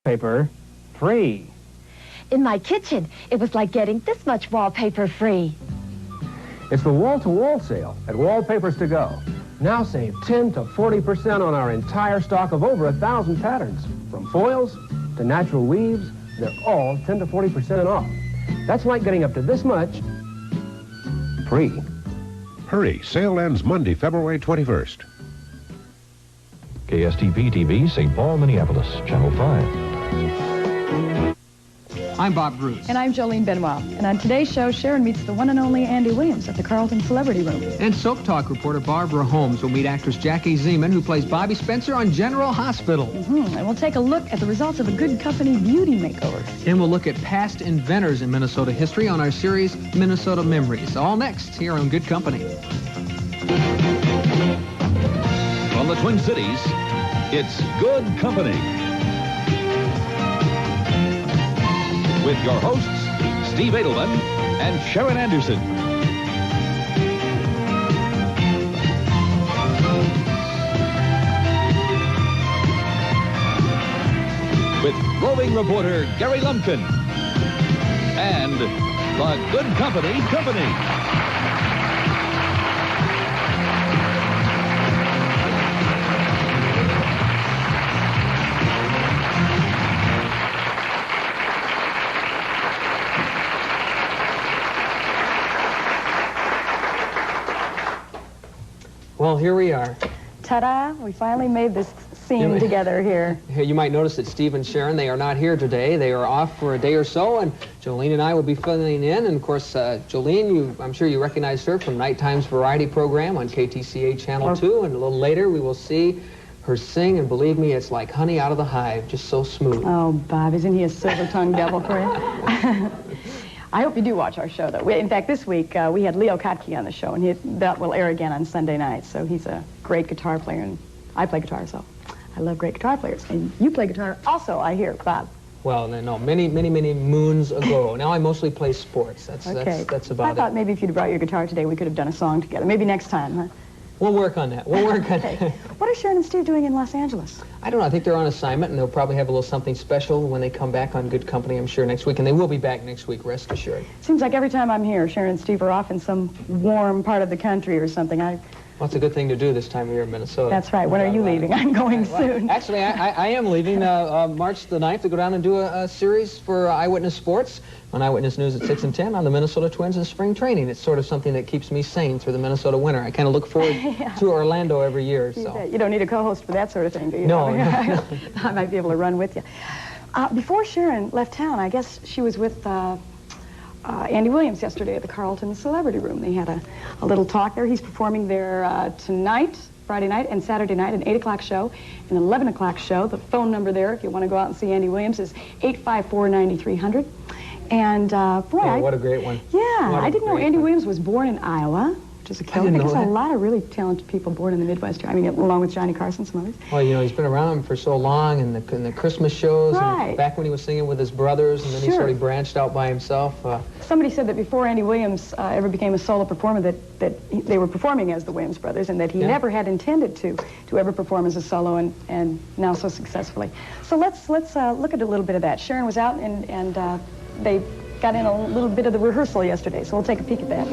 Paper free. In my kitchen, it was like getting this much wallpaper free. It's the wall-to-wall sale at Wallpapers to Go. Now save 10 to 40% on our entire stock of over 1,000 patterns. From foils to natural weaves, they're all 10 to 40% off. That's like getting up to this much free. Hurry, sale ends Monday, February 21st. KSTP TV, St. Paul, Minneapolis, Channel 5. I'm Bob Bruce. And I'm Jolene Benoit. And on today's show, Sharon meets the one and only Andy Williams at the Carlton Celebrity Room. And Soap Talk reporter Barbara Holmes will meet actress Jackie Zeman, who plays Bobby Spencer on General Hospital. And we'll take a look at the results of a Good Company beauty makeover. And we'll look at past inventors in Minnesota history on our series, Minnesota Memories. All next here on Good Company. From the Twin Cities, it's Good Company. With your hosts, Steve Edelman and Sharon Anderson. With roving reporter Gary Lumpkin. And the Good Company Company. Well, here we are. Ta-da! We finally made this scene together here. You might notice that Steve and Sharon, they are not here today. They are off for a day or so, and Jolene and I will be filling in. And, of course, Jolene, I'm sure you recognize her from Nighttime's variety program on KTCA Channel 2. And a little later, we will see her sing, and believe me, it's like honey out of the hive, just so smooth. Oh, Bob, isn't he a silver-tongued devil for you? I hope you do watch our show, though. In fact, this week, we had Leo Kotke on the show, and that will air again on Sunday night. So he's a great guitar player, and I play guitar, so I love great guitar players. And you play guitar also, I hear, Bob. Well, no, many moons ago. Now I mostly play sports. That's about it. I thought maybe if you'd brought your guitar today, we could have done a song together. Maybe next time, huh? We'll work on that. We'll work on that. What are Sharon and Steve doing in Los Angeles? I don't know. I think they're on assignment, and they'll probably have a little something special when they come back on Good Company, I'm sure, next week. And they will be back next week, rest assured. Seems like every time I'm here, Sharon and Steve are off in some warm part of the country or something. Well, it's a good thing to do this time of year in Minnesota. That's right. When are you leaving? I'm going soon. Actually, I am leaving March the 9th to go down and do a series for Eyewitness Sports on Eyewitness News at 6 and 10 on the Minnesota Twins and spring training. It's sort of something that keeps me sane through the Minnesota winter. I kind of look forward to Orlando every year. So. You don't need a co-host for that sort of thing, do you? No. I might be able to run with you. Before Sharon left town, I guess she was with Andy Williams yesterday at the Carlton Celebrity Room. They had a little talk there. He's performing there tonight, Friday night, and Saturday night, an 8 o'clock show, an 11 o'clock show. The phone number there, if you want to go out and see Andy Williams, is 854-9300. And, boy, what a great one. Yeah, I didn't know Andy Williams was born in Iowa, which is a killer. There's a lot of really talented people born in the Midwest. I mean, along with Johnny Carson, some others. Well, you know, he's been around for so long, and the Christmas shows, and back when he was singing with his brothers, and then he sort of branched out by himself. Somebody said that before Andy Williams ever became a solo performer, that they were performing as the Williams brothers, and that he never had intended to ever perform as a solo, and now so successfully. So let's look at a little bit of that. Sharon was out, and they got in a little bit of the rehearsal yesterday, so we'll take a peek at that.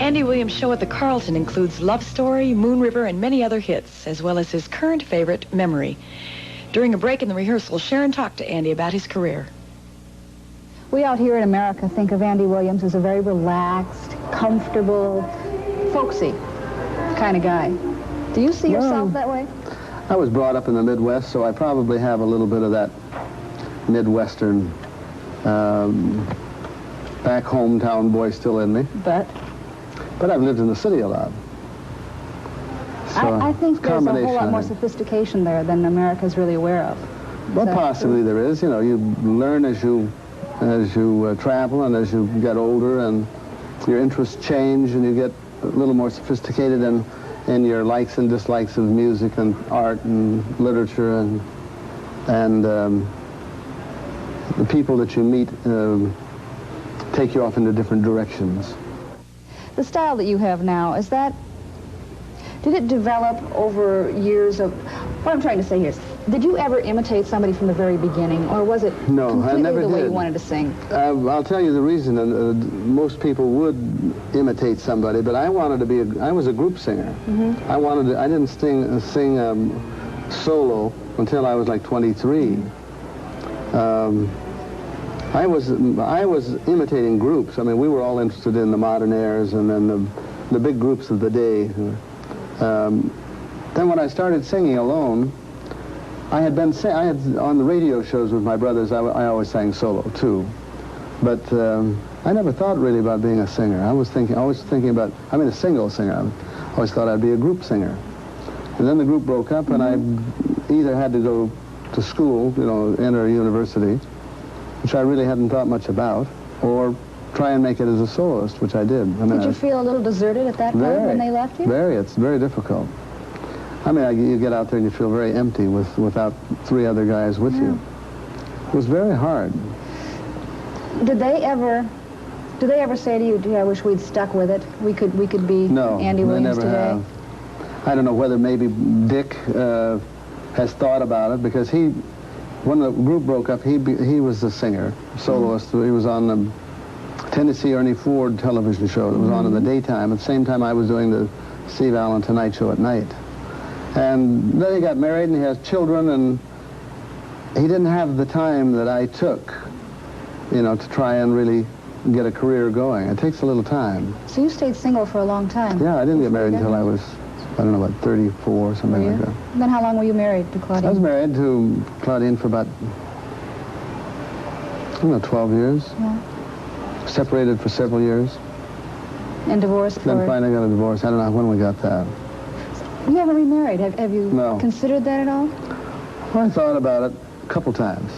Andy Williams' show at the Carlton includes Love Story, Moon River, and many other hits, as well as his current favorite, Memory. During a break in the rehearsal, Sharon talked to Andy about his career. We out here in America think of Andy Williams as a very relaxed, comfortable, folksy kind of guy. Do you see yourself that way? I was brought up in the Midwest, so I probably have a little bit of that Midwestern back hometown boy still in me. But I've lived in the city a lot. So I think there's a whole lot more sophistication there than America's really aware of. Well, possibly there is. You know, you learn as you travel and as you get older, and your interests change, and you get a little more sophisticated in your likes and dislikes of music and art and literature, and the people that you meet take you off into different directions. The style that you have now, did it develop over years of, what I'm trying to say here is, did you ever imitate somebody from the very beginning, or was it completely the way you wanted to sing? I'll tell you the reason. Most people would imitate somebody, but I wanted to be. I was a group singer. Mm-hmm. I didn't sing solo until I was like 23. I was imitating groups. I mean, we were all interested in the modern airs and then the big groups of the day. Then when I started singing alone, I had on the radio shows with my brothers, I always sang solo too. But I never thought really about being a singer. I was always thinking about, a single singer. I always thought I'd be a group singer. And then the group broke up, and I either had to go to school, enter university, which I really hadn't thought much about, or try and make it as a soloist, which I did. Did you feel a little deserted at that point when they left you? Very. It's very difficult. You get out there and you feel very empty without three other guys with you. It was very hard. Do they ever say to you, "Gee, I wish we'd stuck with it. We could be Andy Williams today"? No, they never have. I don't know whether maybe Dick has thought about it, because when the group broke up, he was a singer, soloist. He was on the Tennessee Ernie Ford television show that was on in the daytime. At the same time, I was doing the Steve Allen Tonight Show at night. And then he got married and he has children, and he didn't have the time that I took, to try and really get a career going. It takes a little time. So you stayed single for a long time? Yeah, I didn't get married until I was, about 34, something like that. And then how long were you married to Claudine? I was married to Claudine for about, 12 years. Yeah. Separated for several years. And divorced for... Then finally got a divorce. I don't know when we got that. You haven't remarried. Have you considered that at all? Well, I thought about it a couple times.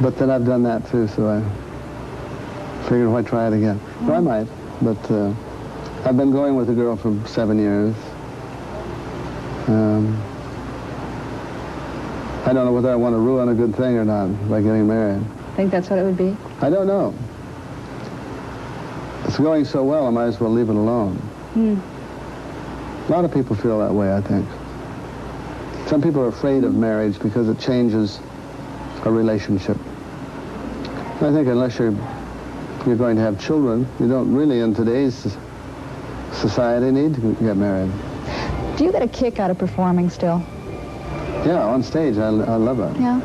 But then I've done that too, so I figured why try it again. No, I might, but I've been going with a girl for 7 years. I don't know whether I want to ruin a good thing or not by getting married. Think that's what it would be? I don't know. It's going so well, I might as well leave it alone. A lot of people feel that way, I think. Some people are afraid of marriage because it changes a relationship. I think unless you're going to have children, you don't really, in today's society, need to get married. Do you get a kick out of performing still? Yeah, on stage, I love it. Yeah.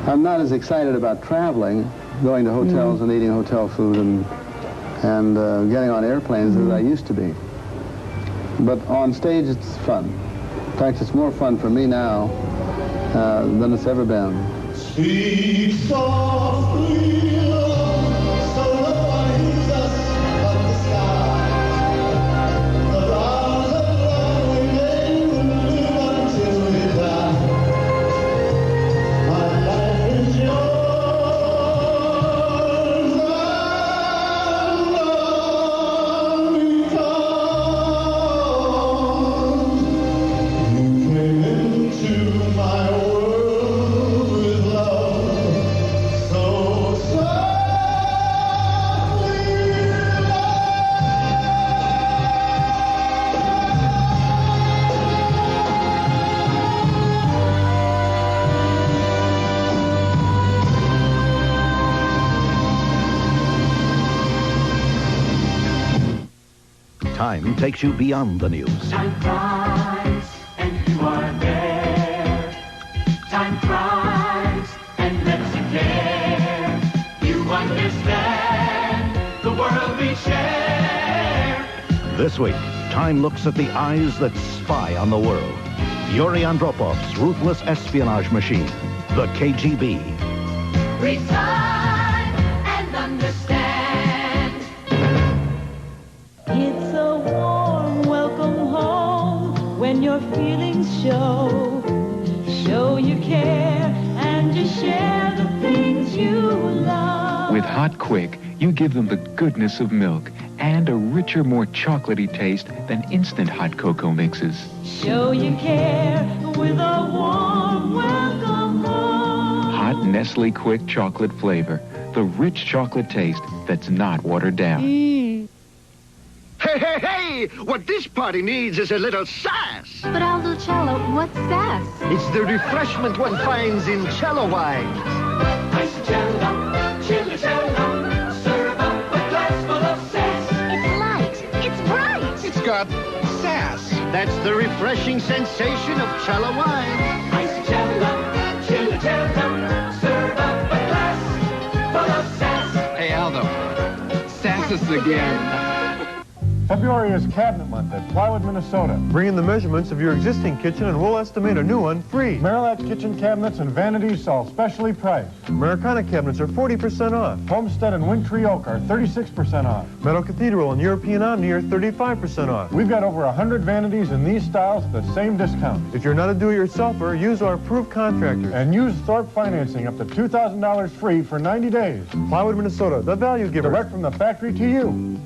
I'm not as excited about traveling, going to hotels and eating hotel food and getting on airplanes as I used to be. But on stage, it's fun. In fact, it's more fun for me now than it's ever been. Speak softly, so no one hears us but the sky. The vows of love we made will live until we die. My life is yours, and all because you came into my world with love so softly. Time takes you beyond the news. Time flies, and you are there. Time flies, and lets you care. You understand the world we share. This week, Time looks at the eyes that spy on the world. Yuri Andropov's ruthless espionage machine, the KGB. Resign and understand. It's a warm welcome home when your feelings show. share the things you love. With Hot Quick, you give them the goodness of milk and a richer, more chocolatey taste than instant hot cocoa mixes. Show you care with a warm welcome home. Hot Nestle Quick chocolate flavor, the rich chocolate taste that's not watered down. Hey, hey, hey! What this party needs is a little sass. But Aldo Cello, what's sass? It's the refreshment one finds in cello wine. Ice cello, chili cello, serve up a glass full of sass. It's light. It's bright. It's got sass. That's the refreshing sensation of cello wine. Ice cello, chili cello, serve up a glass full of sass. Hey, Aldo, sass us again. February is Cabinet Month at Plywood, Minnesota. Bring in the measurements of your existing kitchen and we'll estimate a new one free. Marilat's kitchen cabinets and vanities all specially priced. Americana cabinets are 40% off. Homestead and Wintry Oak are 36% off. Metal Cathedral and European Omni are 35% off. We've got over 100 vanities in these styles at the same discount. If you're not a do-it-yourselfer, use our approved contractors. And use Thorpe financing up to $2,000 free for 90 days. Plywood, Minnesota, the value giver. Direct from the factory to you.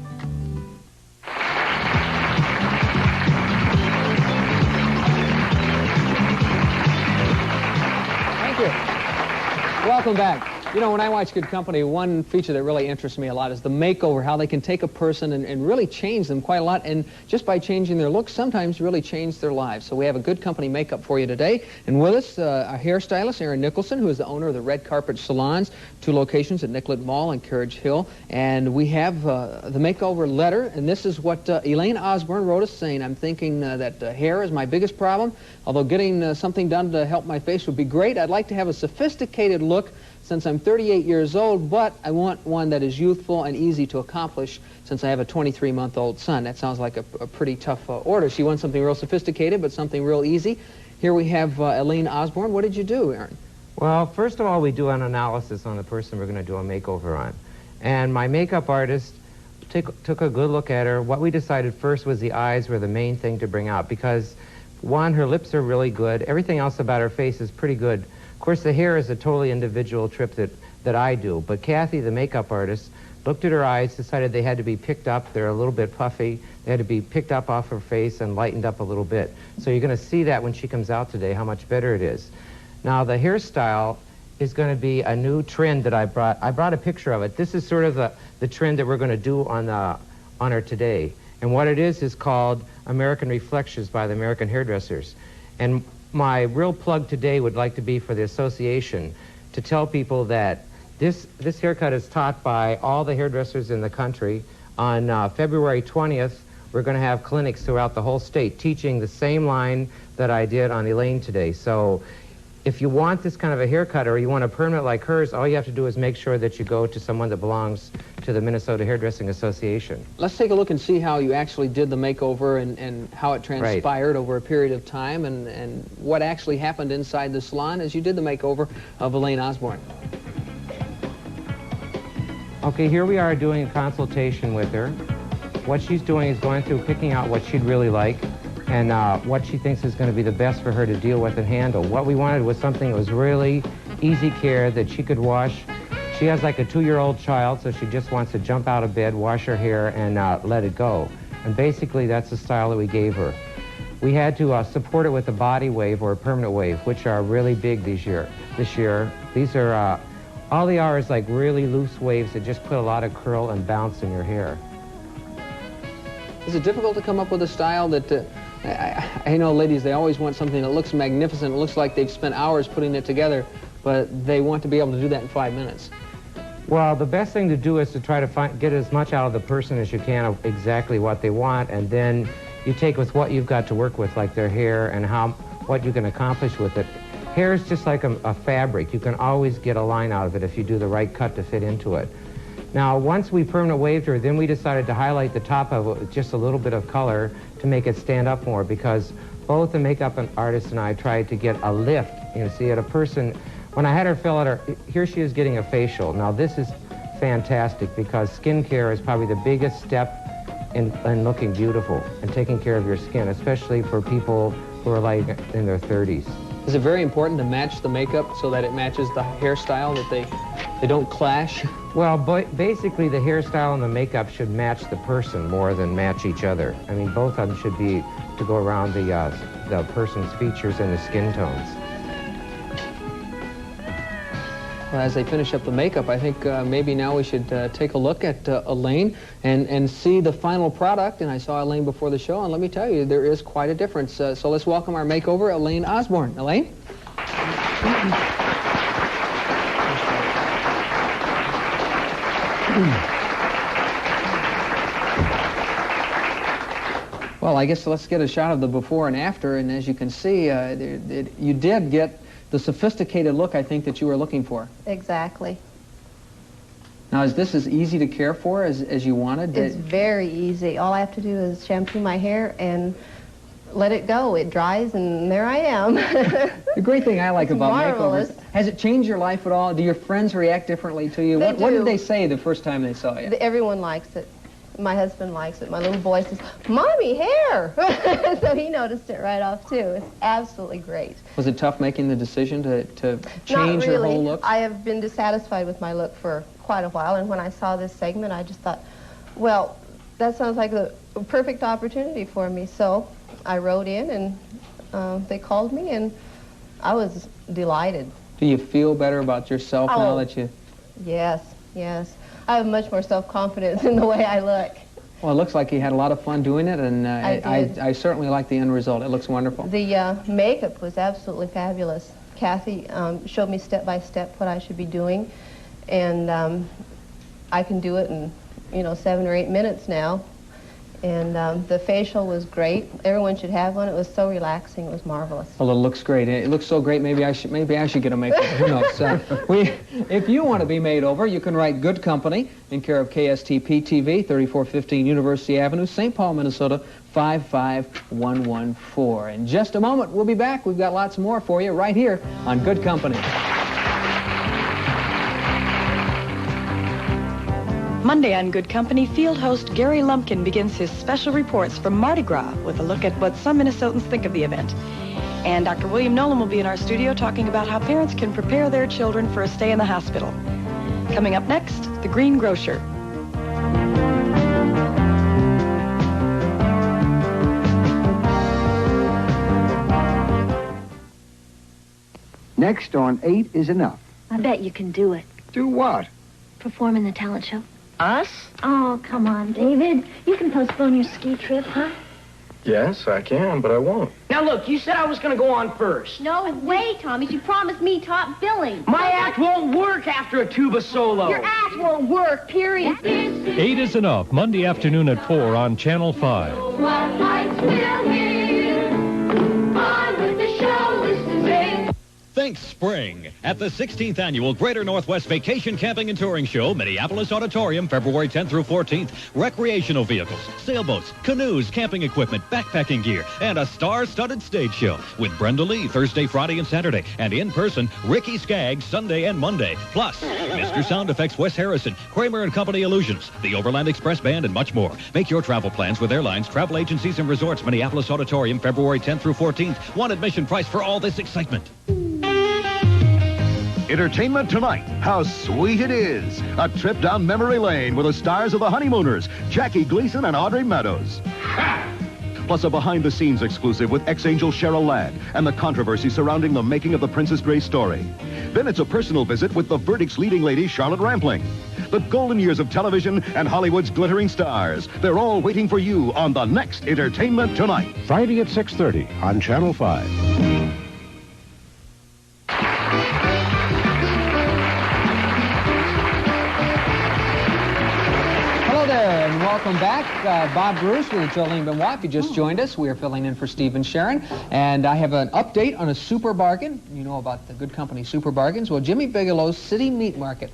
Welcome back. You know, when I watch Good Company, one feature that really interests me a lot is the makeover, how they can take a person and really change them quite a lot, and just by changing their looks, sometimes really change their lives. So we have a Good Company makeup for you today, and with us, our hairstylist, Aaron Nicholson, who is the owner of the Red Carpet Salons, 2 locations at Nicollet Mall and Carriage Hill, and we have the makeover letter, and this is what Elaine Osborne wrote us saying, I'm thinking that hair is my biggest problem, although getting something done to help my face would be great. I'd like to have a sophisticated look since I'm 38 years old, but I want one that is youthful and easy to accomplish since I have a 23-month-old son. That sounds like a pretty tough order. She wants something real sophisticated, but something real easy. Here we have Elaine Osborne. What did you do, Aaron? Well, first of all, we do an analysis on the person we're going to do a makeover on. And my makeup artist took a good look at her. What we decided first was the eyes were the main thing to bring out because, one, her lips are really good. Everything else about her face is pretty good. Of course, the hair is a totally individual trip that I do, but Kathy, the makeup artist, looked at her eyes, decided they had to be picked up. They're a little bit puffy. They had to be picked up off her face and lightened up a little bit. So you're going to see that when she comes out today, how much better it is. Now, the hairstyle is going to be a new trend that I brought. I brought a picture of it. This is sort of the trend that we're going to do on her today. And what it is called American Reflections by the American Hairdressers. And my real plug today would like to be for the association to tell people that this haircut is taught by all the hairdressers in the country. On February 20th, we're going to have clinics throughout the whole state teaching the same line that I did on Elaine today. So if you want this kind of a haircut or you want a permanent like hers, all you have to do is make sure that you go to someone that belongs to the Minnesota Hairdressing Association. Let's take a look and see how you actually did the makeover and how it transpired over a period of time and what actually happened inside the salon as you did the makeover of Elaine Osborne. Okay, here we are doing a consultation with her. What she's doing is going through picking out what she'd really like and what she thinks is going to be the best for her to deal with and handle. What we wanted was something that was really easy care that she could wash. She has like a 2-year-old child, so she just wants to jump out of bed, wash her hair, and let it go. And basically, that's the style that we gave her. We had to support it with a body wave or a permanent wave, which are really big this year. These are, all they are is like really loose waves that just put a lot of curl and bounce in your hair. Is it difficult to come up with a style that, I know ladies, they always want something that looks magnificent, it looks like they've spent hours putting it together, but they want to be able to do that in 5 minutes. Well, the best thing to do is to try to get as much out of the person as you can of exactly what they want, and then you take with what you've got to work with, like their hair and what you can accomplish with it. Hair is just like a fabric. You can always get a line out of it if you do the right cut to fit into it. Now, once we permanent waved her, then we decided to highlight the top of it with just a little bit of color to make it stand up more, because both the makeup artist and I tried to get a lift. You know, see, at a person, when I had her fill out here she is getting a facial. Now, this is fantastic because skincare is probably the biggest step in looking beautiful and taking care of your skin, especially for people who are like in their 30s. Is it very important to match the makeup so that it matches the hairstyle, that they don't clash? Well, basically the hairstyle and the makeup should match the person more than match each other. I mean, both of them should be to go around the person's features and the skin tones. Well, as they finish up the makeup, I think maybe now we should take a look at Elaine and see the final product. And I saw Elaine before the show, and let me tell you, there is quite a difference. So let's welcome our makeover, Elaine Osborne. Elaine? Well, I guess let's get a shot of the before and after. And as you can see, you did get the sophisticated look, I think, that you were looking for. Exactly. Now, is this as easy to care for as you wanted? It's very easy. All I have to do is shampoo my hair and let it go. It dries, and there I am. The great thing I like about marvelous. makeovers, has it changed your life at all? Do your friends react differently to you? They What do. did they say the first time they saw you? Everyone likes it. My husband likes it. My little boy says, "Mommy, hair!" So he noticed it right off, too. It's absolutely great. Was it tough making the decision to change Not really. your whole look? I have been dissatisfied with my look for quite a while, and when I saw this segment, I just thought, well, that sounds like the perfect opportunity for me. So I wrote in, and they called me, and I was delighted. Do you feel better about yourself now that you... Yes, yes. I have much more self-confidence in the way I look. Well, it looks like you had a lot of fun doing it, and I certainly like the end result. It looks wonderful. The makeup was absolutely fabulous. Kathy showed me step by step what I should be doing, and I can do it in, 7 or 8 minutes now. And the facial was great. Everyone should have one. It was so relaxing. It was marvelous. Well, it looks great. It looks so great. Maybe I should get a makeover. Who knows? If you want to be made over, you can write Good Company in care of KSTP TV, 3415 University Avenue, St. Paul, Minnesota, 55114. In just a moment, we'll be back. We've got lots more for you right here on Good Company. Monday on Good Company, field host Gary Lumpkin begins his special reports from Mardi Gras with a look at what some Minnesotans think of the event. And Dr. William Nolan will be in our studio talking about how parents can prepare their children for a stay in the hospital. Coming up next, The Green Grocer. Next on 8 is Enough. I bet you can do it. Do what? Perform in the talent show. Us? Oh, come on, David. You can postpone your ski trip, huh? Yes, I can, but I won't. Now, look, you said I was going to go on first. No way, Tommy. You promised me top billing. My act won't work after a tuba solo. Your act won't work, period. 8 is Enough, Monday afternoon at 4 on Channel 5. What lights will hear? On with the show is to sing. Think spring at the 16th Annual Greater Northwest Vacation Camping and Touring Show, Minneapolis Auditorium, February 10th through 14th. Recreational vehicles, sailboats, canoes, camping equipment, backpacking gear, and a star-studded stage show with Brenda Lee Thursday, Friday, and Saturday. And in person, Ricky Skaggs Sunday and Monday. Plus, Mr. Sound Effects Wes Harrison, Kramer & Company Illusions, the Overland Express Band, and much more. Make your travel plans with airlines, travel agencies, and resorts. Minneapolis Auditorium, February 10th through 14th. One admission price for all this excitement. Entertainment Tonight. How sweet it is. A trip down memory lane with the stars of The Honeymooners, Jackie Gleason and Audrey Meadows. Plus a behind-the-scenes exclusive with ex-Angel Cheryl Ladd and the controversy surrounding the making of the Princess Grace story. Then it's a personal visit with The Verdict's leading lady, Charlotte Rampling. The golden years of television and Hollywood's glittering stars. They're all waiting for you on the next Entertainment Tonight. Friday at 6:30 on Channel 5. And welcome back. Bob Bruce with Jolene Benoit. If you just joined us, we are filling in for Steve and Sharon. And I have an update on a super bargain. You know about the Good Company super bargains. Well, Jimmy Bigelow's City Meat Market.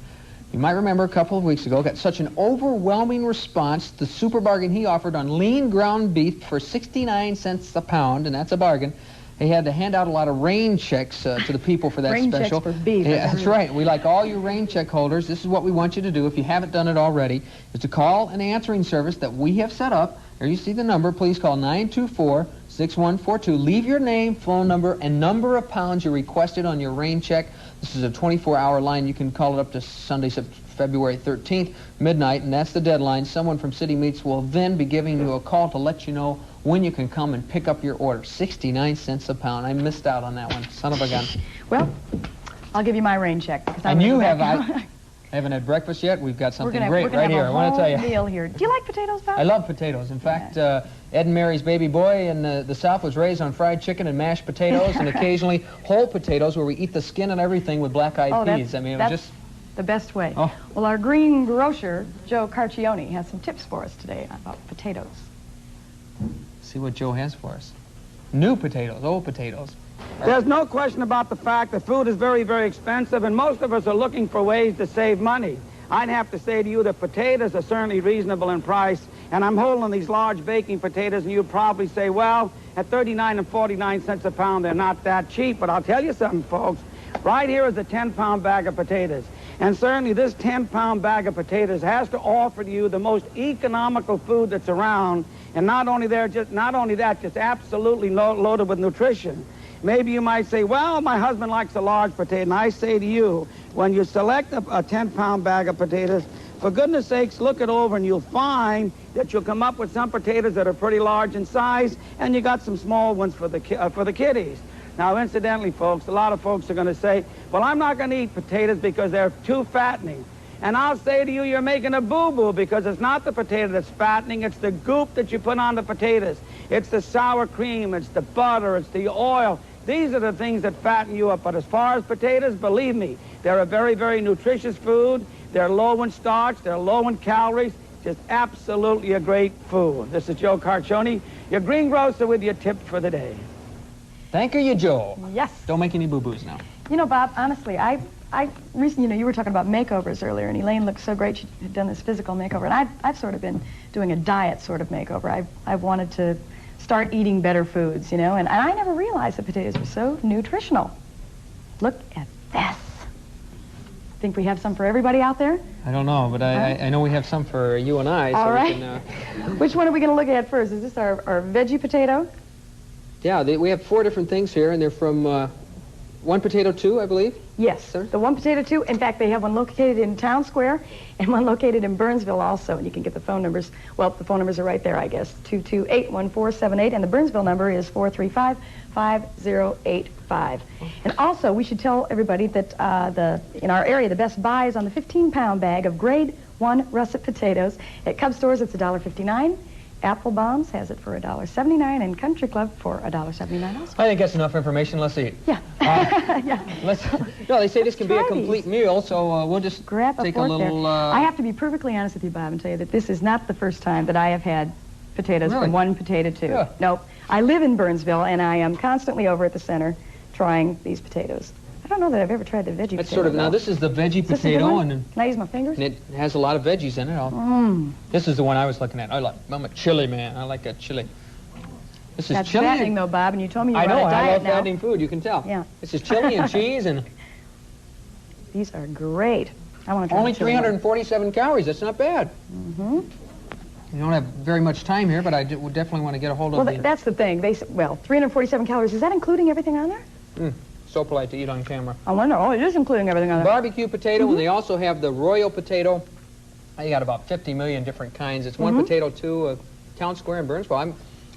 You might remember a couple of weeks ago, got such an overwhelming response to the super bargain he offered on lean ground beef for 69 cents a pound, and that's a bargain. He had to hand out a lot of rain checks to the people for that Rain special. checks for beef. Yeah, that's right. We like all you rain check holders. This is what we want you to do, if you haven't done it already, is to call an answering service that we have set up. There you see the number. Please call 924 6142. Leave your name, phone number, and number of pounds you requested on your rain check. This is a 24-hour line. You can call it up to Sunday, February 13th, midnight, and that's the deadline. Someone from City Meats will then be giving you a call to let you know when you can come and pick up your order. 69 cents a pound. I missed out on that one. Son of a gun. Well, I'll give you my rain check. And you have... I haven't had breakfast yet. We've got something great right here. I want to tell you. Meal here. Do you like potatoes, Bob? I love potatoes. In fact, Ed and Mary's baby boy in the South was raised on fried chicken and mashed potatoes and occasionally whole potatoes where we eat the skin and everything with black-eyed peas. I mean, it was just... the best way. Oh. Well, our green grocer, Joe Carcione, has some tips for us today about potatoes. See what Joe has for us. New potatoes, old potatoes. There's no question about the fact that food is very, very expensive, and most of us are looking for ways to save money. I'd have to say to you that potatoes are certainly reasonable in price, and I'm holding these large baking potatoes, and you'd probably say, well, at 39 and 49 cents a pound, they're not that cheap. But I'll tell you something, folks. Right here is a 10-pound bag of potatoes. And certainly this 10-pound bag of potatoes has to offer to you the most economical food that's around. And not only that, just absolutely loaded with nutrition. Maybe you might say, well, my husband likes a large potato. And I say to you, when you select a 10-pound bag of potatoes, for goodness sakes, look it over and you'll find that you'll come up with some potatoes that are pretty large in size, and you got some small ones for the kiddies. Now, incidentally, folks, a lot of folks are going to say, well, I'm not going to eat potatoes because they're too fattening. And I'll say to you, you're making a boo-boo, because it's not the potato that's fattening, it's the goop that you put on the potatoes. It's the sour cream, it's the butter, it's the oil. These are the things that fatten you up. But as far as potatoes, believe me, they're a very, very nutritious food. They're low in starch, they're low in calories. Just absolutely a great food. This is Joe Carcione, your green grocer, with your tip for the day. Thank you, Joe. Yes. Don't make any boo-boos now. You know, Bob, honestly, I recently, you know, you were talking about makeovers earlier, and Elaine looked so great. She had done this physical makeover, and I've sort of been doing a diet sort of makeover. I've wanted to start eating better foods, you know, and I never realized that potatoes were so nutritional. Look at this. Think we have some for everybody out there? I don't know, but I know we have some for you and I. All so right. We can, Which one are we going to look at first? Is this our veggie potato? Yeah, we have 4 different things here, and they're from One Potato 2, I believe? Yes, sir. The One Potato 2. In fact, they have one located in Town Square and one located in Burnsville also. And you can get the phone numbers. Well, the phone numbers are right there, I guess. 228-1478. And the Burnsville number is 435-5085. And also, we should tell everybody that in our area, the best buy is on the 15-pound bag of grade 1 russet potatoes. At Cub stores, it's $1.59. Apple Bombs has it for $1.79, and Country Club for $1.79 also. I think that's enough information. Let's eat. Yeah. Yeah. No, they say this can be a complete meal, so we'll just take a little... I have to be perfectly honest with you, Bob, and tell you that this is not the first time that I have had potatoes from One Potato 2. Yeah. Nope. I live in Burnsville, and I am constantly over at the center trying these potatoes. I don't know that I've ever tried the veggie That's potato. sort of, now this is the veggie potato, and can I use my fingers? And it has a lot of veggies in it. This is the one I was looking at. I'm a chili man. I like that chili. This is That's chili. fattening, though, Bob, and you told me you were I know. on a diet I love now. fattening food. You can tell. Yeah. This is chili and cheese, and these are great. I want to try only the chili one. 347 calories. That's not bad. Mm-hmm. You don't have very much time here, but I would definitely want to get a hold of Well, that's the thing. Well, 347 calories. Is that including everything on there? So polite to eat on camera. I wonder. Oh, it is including everything on there. Barbecue potato, and they also have the royal potato. They got about 50 million different kinds. It's One Potato 2, Town Square in Burnsville.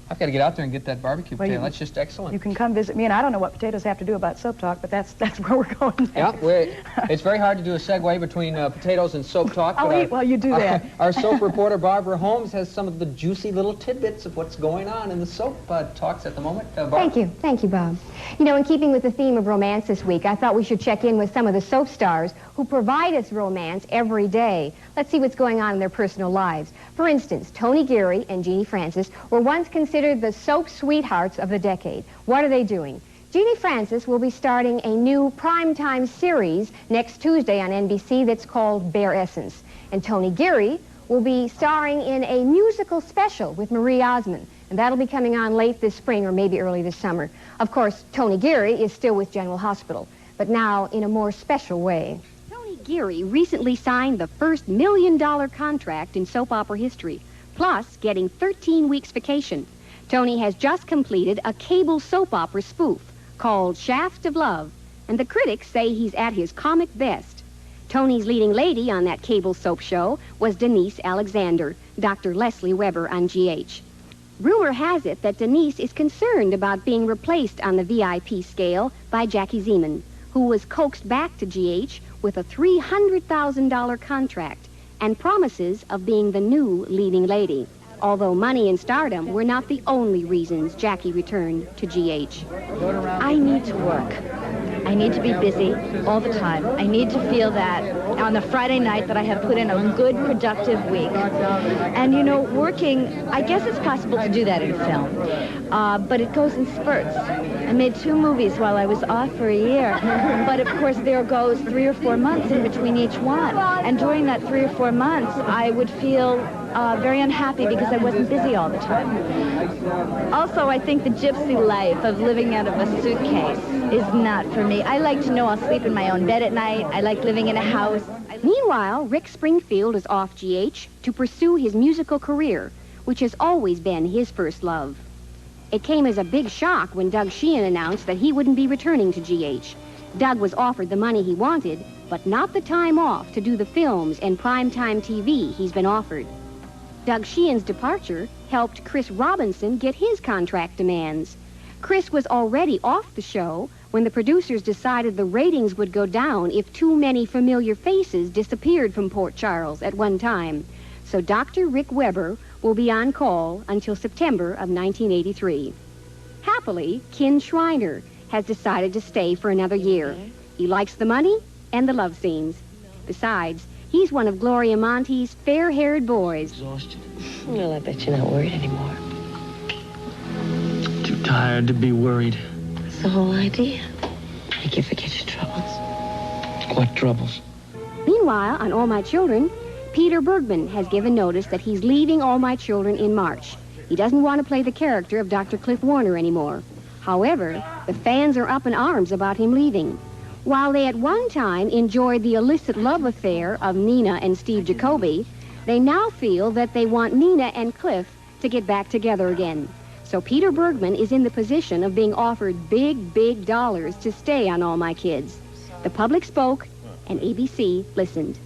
I've got to get out there and get that barbecue potato. That's just excellent. You can come visit me, and I don't know what potatoes have to do about soap talk, but that's where we're going next. Yeah, it's very hard to do a segue between potatoes and soap talk. I'll eat while you do that. Our soap reporter, Barbara Holmes, has some of the juicy little tidbits of what's going on in the soap talks at the moment. Thank you, Bob. You know, in keeping with the theme of romance this week, I thought we should check in with some of the soap stars who provide us romance every day. Let's see what's going on in their personal lives. For instance, Tony Geary and Jeannie Francis were once considered the soap sweethearts of the decade. What are they doing? Jeannie Francis will be starting a new primetime series next Tuesday on NBC that's called Bare Essence. And Tony Geary will be starring in a musical special with Marie Osmond. And that'll be coming on late this spring or maybe early this summer. Of course, Tony Geary is still with General Hospital, but now in a more special way. Tony Geary recently signed the first $1 million contract in soap opera history, plus getting 13 weeks vacation. Tony has just completed a cable soap opera spoof called Shaft of Love, and the critics say he's at his comic best. Tony's leading lady on that cable soap show was Denise Alexander, Dr. Leslie Weber on GH. Rumor has it that Denise is concerned about being replaced on the VIP scale by Jackie Zeman, who was coaxed back to GH with a $300,000 contract and promises of being the new leading lady. Although money and stardom were not the only reasons Jackie returned to GH. I need to work. I need to be busy all the time. I need to feel that on a Friday night that I have put in a good, productive week. And, you know, working, I guess it's possible to do that in film, but it goes in spurts. I made 2 movies while I was off for a year, but of course there goes 3 or 4 months in between each one. And during that 3 or 4 months, I would feel very unhappy because I wasn't busy all the time. Also, I think the gypsy life of living out of a suitcase is not for me. I like to know I'll sleep in my own bed at night. I like living in a house. Meanwhile, Rick Springfield is off GH to pursue his musical career, which has always been his first love. It came as a big shock when Doug Sheehan announced that he wouldn't be returning to GH. Doug was offered the money he wanted, but not the time off to do the films and primetime TV he's been offered. Doug Sheehan's departure helped Chris Robinson get his contract demands. Chris was already off the show when the producers decided the ratings would go down if too many familiar faces disappeared from Port Charles at one time. So Dr. Rick Weber will be on call until September of 1983. Happily, Ken Schreiner has decided to stay for another year. He likes the money and the love scenes. Besides, he's one of Gloria Monte's fair-haired boys. Exhaustion. Well, I bet you're not worried anymore. Too tired to be worried. That's the whole idea. Make you forget your troubles. What troubles? Meanwhile, on All My Children, Peter Bergman has given notice that he's leaving All My Children in March. He doesn't want to play the character of Dr. Cliff Warner anymore. However, the fans are up in arms about him leaving. While they at one time enjoyed the illicit love affair of Nina and Steve Jacoby, they now feel that they want Nina and Cliff to get back together again. So Peter Bergman is in the position of being offered big, big dollars to stay on All My Kids. The public spoke, and ABC listened.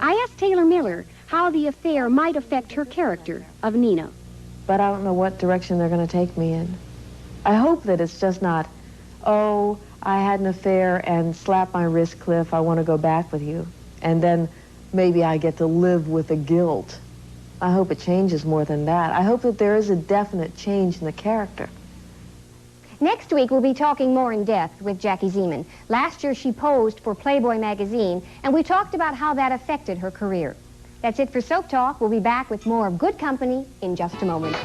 I asked Taylor Miller how the affair might affect her character of Nina. But I don't know what direction they're going to take me in. I hope that it's just not, oh, I had an affair and slap my wrist, Cliff, I want to go back with you. And then maybe I get to live with the guilt. I hope it changes more than that. I hope that there is a definite change in the character. Next week, we'll be talking more in depth with Jackie Zeman. Last year, she posed for Playboy magazine, and we talked about how that affected her career. That's it for Soap Talk. We'll be back with more of Good Company in just a moment.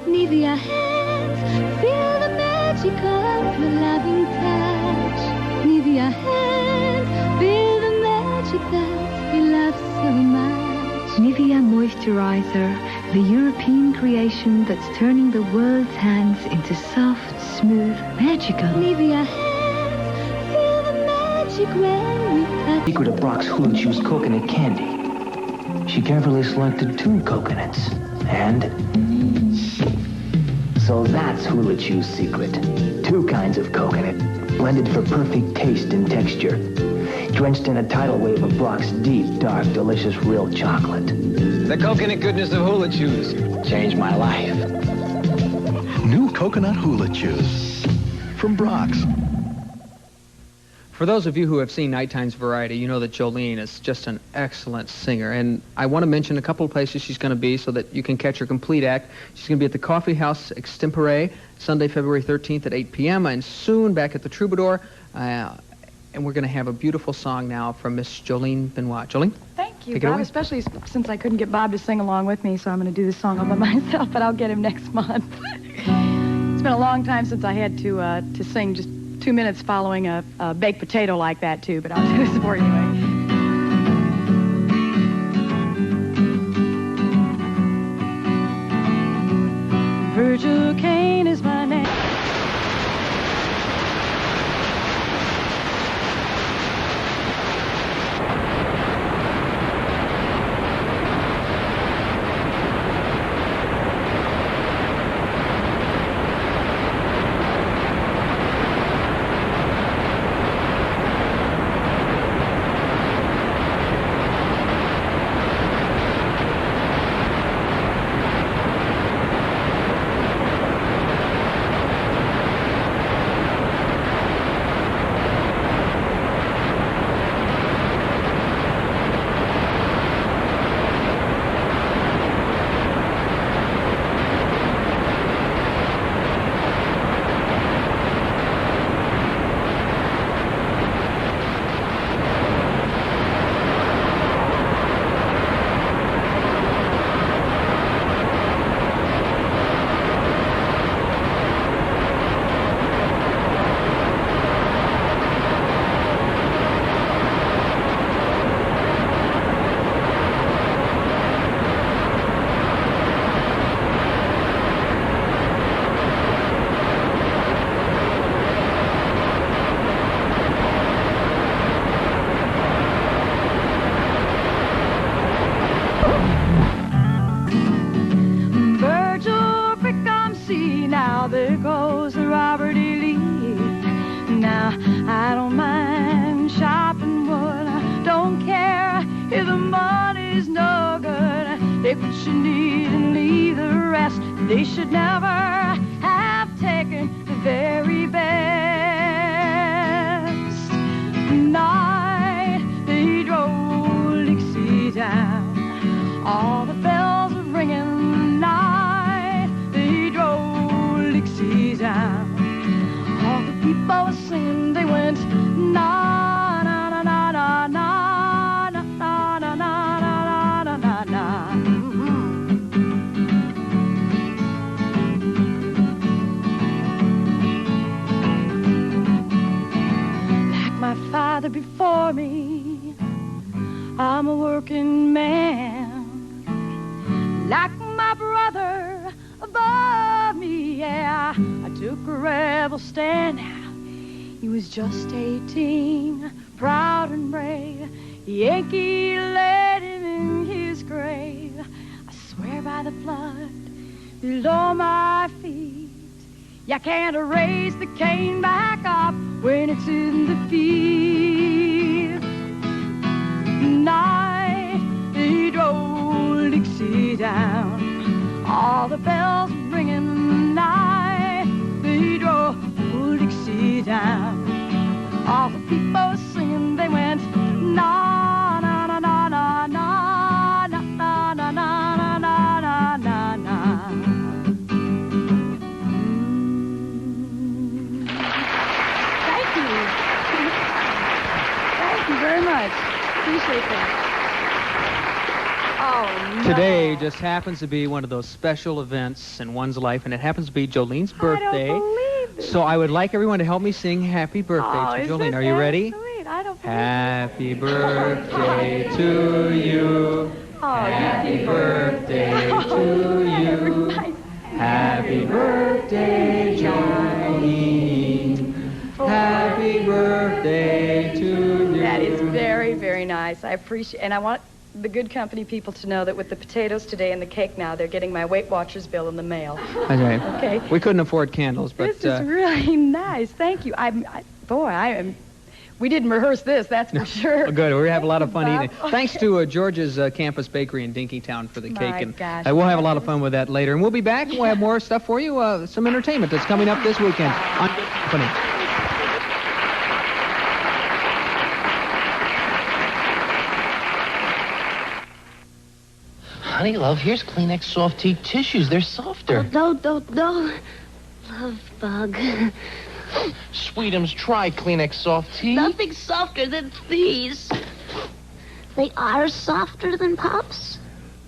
Nivea hands, feel the magic of your loving touch. Nivea hands, feel the magic that you love so much. Nivea Moisturizer, the European creation that's turning the world's hands into soft, smooth, magical. Nivea hands, feel the magic when we touch. Secret of Brock's Hula Chew's coconut candy. She carefully selected 2 coconuts, and so that's Hula Chew's secret. 2 kinds of coconut, blended for perfect taste and texture, drenched in a tidal wave of Brock's deep, dark, delicious, real chocolate. The coconut goodness of Hula Chews changed my life. New coconut Hula Chews from Brock's. For those of you who have seen Nighttime's Variety, you know that Jolene is just an excellent singer. And I want to mention a couple of places she's going to be so that you can catch her complete act. She's going to be at the Coffee House Extempore, Sunday, February 13th at 8 p.m. And soon back at the Troubadour. And we're going to have a beautiful song now from Miss Jolene Benoit. Jolene? Thank you, Take it Bob, away. especially since I couldn't get Bob to sing along with me, so I'm going to do this song all by myself, but I'll get him next month. It's been a long time since I had to sing just 2 minutes following a baked potato like that, too, but I'll do this for you anyway. Virgil Kane is my name. Oh, there goes the Robert E. Lee. Now, I don't mind shopping wood. I don't care if the money's no good. Take what you need and leave the rest. They should never have taken the very best. Night, they drove Dixie down. All the bells were ringing. Night, they drove Dixie down. All the people were singing. They went na na na na na na na na na na na na na. Like my father before me, I'm a working man. Like my brother above me, yeah, I took a rebel stand now. He was just 18, proud and brave. Yankee laid him in his grave. I swear by the blood below my feet, you can't erase the cane back up when it's in the field. Night, he drove Dixie down. All the bells ringing. Night, they drove Dixie down. All the people singing. They went na na na na na na na na na na na na na na. Thank you. Thank you very much. Appreciate that. Oh, no. Today just happens to be one of those special events in one's life, and it happens to be Jolene's birthday. I don't believe it. So I would like everyone to help me sing Happy Birthday to Jolene. Are you ready? Sweet. I don't Happy birthday to you. Happy birthday to you. Happy birthday, Jolene. Happy birthday to you. That is very, very nice. I appreciate, and I want the good company people to know that with the potatoes today and the cake now, they're getting my Weight Watchers bill in the mail. Okay. Okay. We couldn't afford candles, but This is really nice. Thank you. We didn't rehearse this, that's for sure. Oh, good. We have a lot of fun Bob. eating. Thanks to George's Campus Bakery in Dinkytown for the My cake. And gosh. we'll have a lot of fun with that later. And we'll be back. We'll have more stuff for you, some entertainment that's coming up this weekend on Good Company. Honey, love, here's Kleenex Soft Tea tissues. They're softer. No. Love bug. Sweetums, try Kleenex Soft Tea. Nothing softer than these. They are softer than Pops?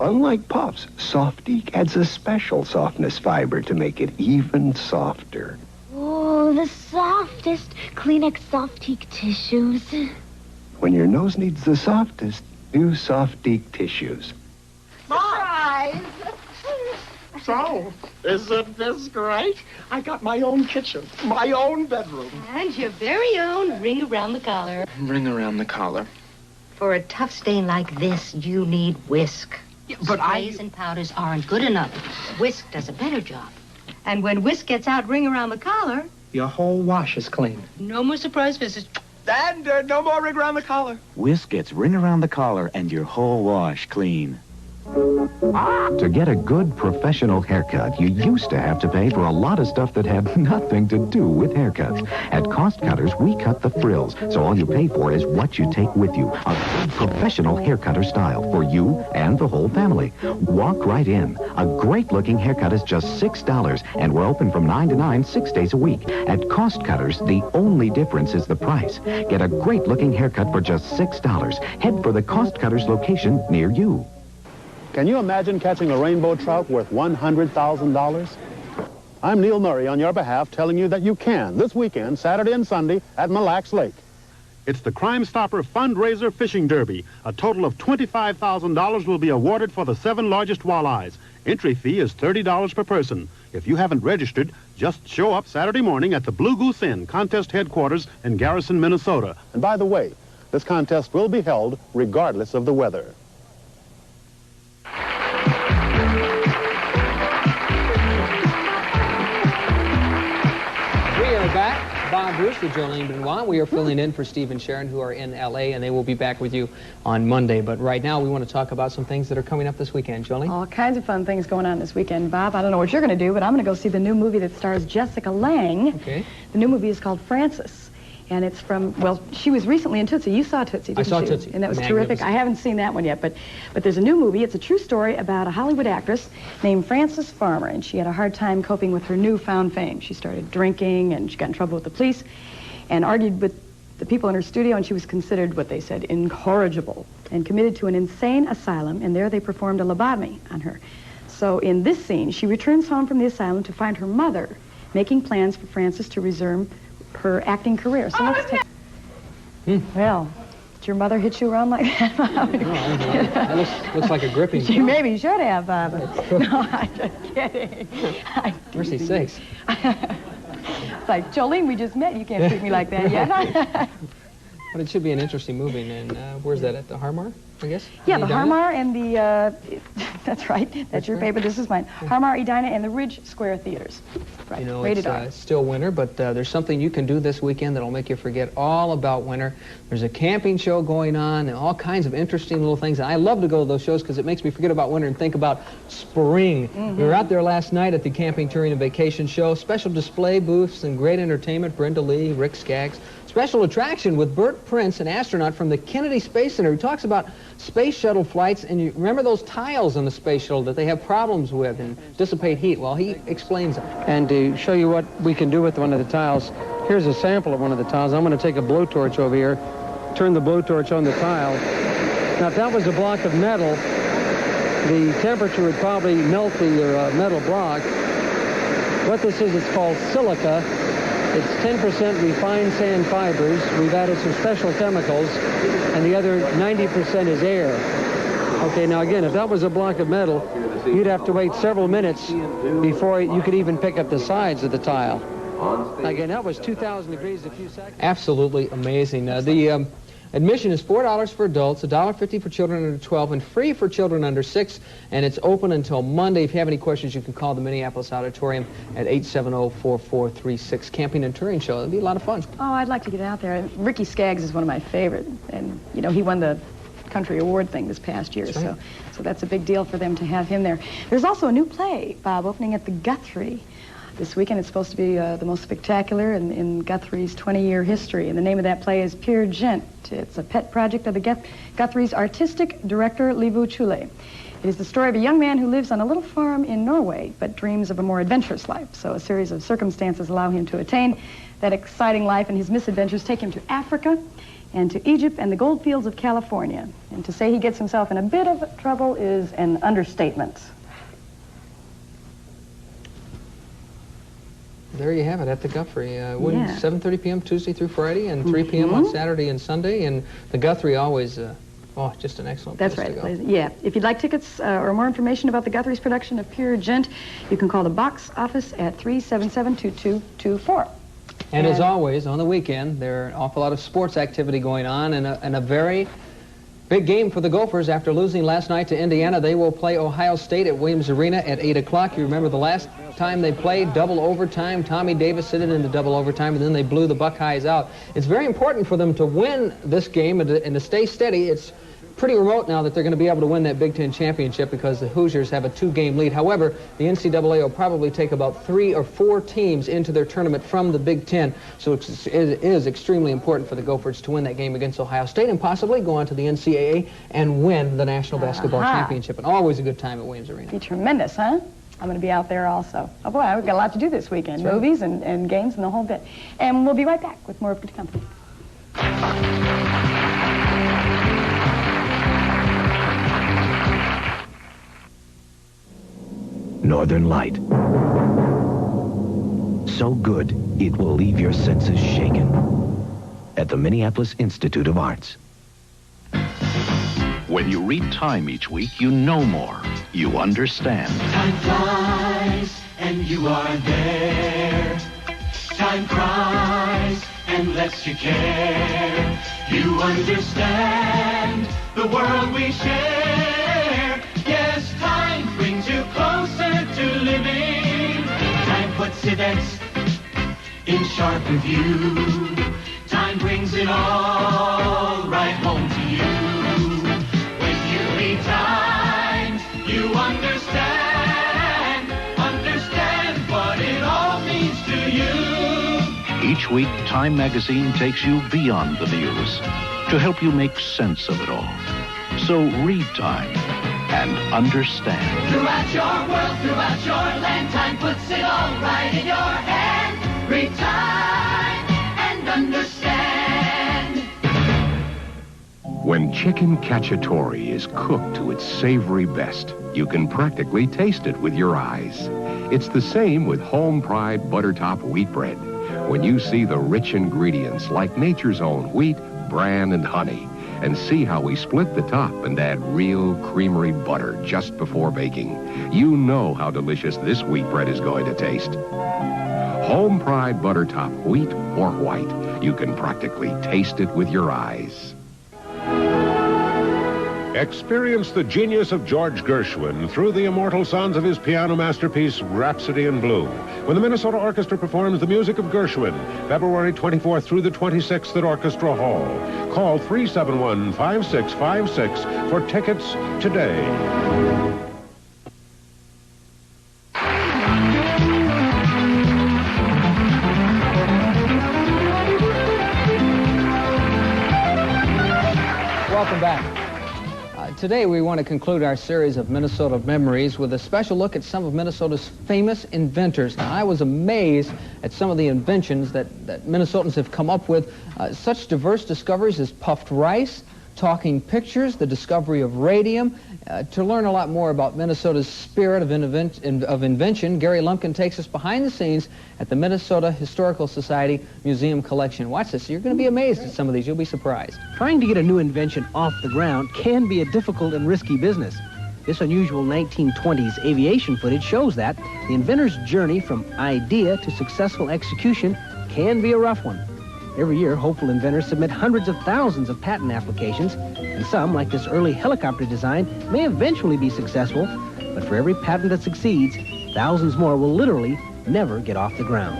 Unlike Pops, Softeek adds a special softness fiber to make it even softer. Oh, the softest Kleenex Softeek tissues. When your nose needs the softest, do Softeek tissues. Surprise! So, isn't this great? I got my own kitchen, my own bedroom. And your very own ring around the collar. Ring around the collar. For a tough stain like this, you need whisk. Yeah, but Sprays and powders aren't good enough. Whisk does a better job. And when whisk gets out ring around the collar, Your whole wash is clean. no more surprise visits. And no more ring around the collar. Whisk gets ring around the collar and your whole wash clean. To get a good professional haircut, you used to have to pay for a lot of stuff that had nothing to do with haircuts. At Cost Cutters, we cut the frills, so all you pay for is what you take with you. A good professional haircutter style for you and the whole family. Walk right in. A great-looking haircut is just $6, and we're open from 9 to 9, 6 days a week. At Cost Cutters, the only difference is the price. Get a great-looking haircut for just $6. Head for the Cost Cutters location near you. Can you imagine catching a rainbow trout worth $100,000? I'm Neil Murray on your behalf telling you that you can this weekend, Saturday and Sunday, at Mille Lacs Lake. It's the Crime Stopper Fundraiser Fishing Derby. A total of $25,000 will be awarded for the 7 largest walleyes. Entry fee is $30 per person. If you haven't registered, just show up Saturday morning at the Blue Goose Inn contest headquarters in Garrison, Minnesota. And by the way, this contest will be held regardless of the weather. Bob Bruce with Jolene Benoit. We are filling in for Steve and Sharon, who are in L.A., and they will be back with you on Monday. But right now, we want to talk about some things that are coming up this weekend. Jolene? All kinds of fun things going on this weekend. Bob, I don't know what you're going to do, but I'm going to go see the new movie that stars Jessica Lange. Okay. The new movie is called Frances. And it's from, well, she was recently in Tootsie. You saw Tootsie, didn't you? I saw Tootsie. And that was terrific. I haven't seen that one yet, but there's a new movie. It's a true story about a Hollywood actress named Frances Farmer, and she had a hard time coping with her newfound fame. She started drinking, and she got in trouble with the police, and argued with the people in her studio, and she was considered, what they said, incorrigible, and committed to an insane asylum, and there they performed a lobotomy on her. So in this scene, she returns home from the asylum to find her mother making plans for Frances to resume her acting career. So let's take... Well, did your mother hit you around like that? That looks like a gripping. She maybe should have, Bob. No, I'm just kidding. Mercy sakes. It's like, Jolene, we just met. You can't treat me like that yet. But it should be an interesting movie. And where's that, at the Harmar, I guess? Yeah, the Harmar and the... that's right. That's your paper. This is mine. Harmar, Edina, and the Ridge Square Theaters. Right. You know, Rated R. it's still winter, but there's something you can do this weekend that'll make you forget all about winter. There's a camping show going on and all kinds of interesting little things. And I love to go to those shows because it makes me forget about winter and think about spring. We were out there last night at the Camping, Touring, and Vacation Show. Special display booths and great entertainment. Brenda Lee, Rick Skaggs. Special attraction with Bert Prince, an astronaut from the Kennedy Space Center, who talks about space shuttle flights. And you remember those tiles in the space shuttle that they have problems with and dissipate heat? Well, he explains it. And to show you what we can do with one of the tiles, here's a sample of one of the tiles. I'm going to take a blowtorch over here, turn the blowtorch on the tile. Now, if that was a block of metal, the temperature would probably melt the metal block. What this is, it's called silica. It's 10% refined sand fibers. We've added some special chemicals, and the other 90% is air. Okay, now again, if that was a block of metal, you'd have to wait several minutes before you could even pick up the sides of the tile. Again, that was 2,000 degrees a few seconds. Absolutely amazing. The admission is $4 for adults, $1.50 for children under 12, and free for children under 6. And it's open until Monday. If you have any questions, you can call the Minneapolis Auditorium at 870-4436. Camping and Touring Show. It'll be a lot of fun. Oh, I'd like to get out there. Ricky Skaggs is one of my favorite, and you know he won the country award thing this past year, that's right. So that's a big deal for them to have him there. There's also a new play, Bob, opening at the Guthrie this weekend. It's supposed to be the most spectacular in Guthrie's 20-year history, and the name of that play is Peer Gynt. It's a pet project of the Guthrie's artistic director, Livu Chule. It is the story of a young man who lives on a little farm in Norway, but dreams of a more adventurous life. So a series of circumstances allow him to attain that exciting life, and his misadventures take him to Africa and to Egypt and the gold fields of California. And to say he gets himself in a bit of trouble is an understatement. There you have it at the Guthrie. 7:30 p.m. Tuesday through Friday and 3 p.m. on Saturday and Sunday. And the Guthrie always, just an excellent place to go. That's right. Yeah. If you'd like tickets or more information about the Guthrie's production of Peer Gynt, you can call the box office at 377-2224. And as always, on the weekend, there are an awful lot of sports activity going on, and a very big game for the Gophers. After losing last night to Indiana, they will play Ohio State at Williams Arena at 8 o'clock. You remember the last time they played, double overtime. Tommy Davis hit it into double overtime, and then they blew the Buckeyes out. It's very important for them to win this game and to stay steady. It's pretty remote now that they're going to be able to win that Big Ten championship because the Hoosiers have a 2-game lead. However, the NCAA will probably take about 3 or 4 teams into their tournament from the Big Ten. So it is extremely important for the Gophers to win that game against Ohio State and possibly go on to the NCAA and win the National Basketball Championship. And always a good time at Williams Arena. Be tremendous, huh? I'm going to be out there also. Oh boy, we've got a lot to do this weekend. That's right. Movies and games and the whole bit. And we'll be right back with more of Good Company. Northern Light. So good, it will leave your senses shaken. At the Minneapolis Institute of Arts. When you read Time each week, you know more. You understand. Time flies and you are there. Time cries and lets you care. You understand the world we share. Yes, time brings you closer to living. Time puts events in sharp review. Time brings it all right home to you. When you read Time, you understand what it all means to you. Each week, Time magazine takes you beyond the news to help you make sense of it all. So read Time and understand. Throughout your world, throughout your land, Time puts it all right in your hand. Read Time and understand. When chicken cacciatore is cooked to its savory best, you can practically taste it with your eyes. It's the same with Home Pride Buttertop Wheat Bread. When you see the rich ingredients like nature's own wheat, bran, and honey, and see how we split the top and add real creamery butter just before baking, you know how delicious this wheat bread is going to taste. Home Pride Buttertop Wheat or white. You can practically taste it with your eyes. Experience the genius of George Gershwin through the immortal sounds of his piano masterpiece, Rhapsody in Blue, when the Minnesota Orchestra performs the music of Gershwin, February 24th through the 26th at Orchestra Hall. Call 371-5656 for tickets today. Welcome back. Today we want to conclude our series of Minnesota Memories with a special look at some of Minnesota's famous inventors. Now, I was amazed at some of the inventions that Minnesotans have come up with. Such diverse discoveries as puffed rice, talking pictures, the discovery of radium. To learn a lot more about Minnesota's spirit of invention, Gary Lumpkin takes us behind the scenes at the Minnesota Historical Society Museum Collection. Watch this. You're going to be amazed at some of these. You'll be surprised. Trying to get a new invention off the ground can be a difficult and risky business. This unusual 1920s aviation footage shows that the inventor's journey from idea to successful execution can be a rough one. Every year, hopeful inventors submit hundreds of thousands of patent applications, and some, like this early helicopter design, may eventually be successful, but for every patent that succeeds, thousands more will literally never get off the ground.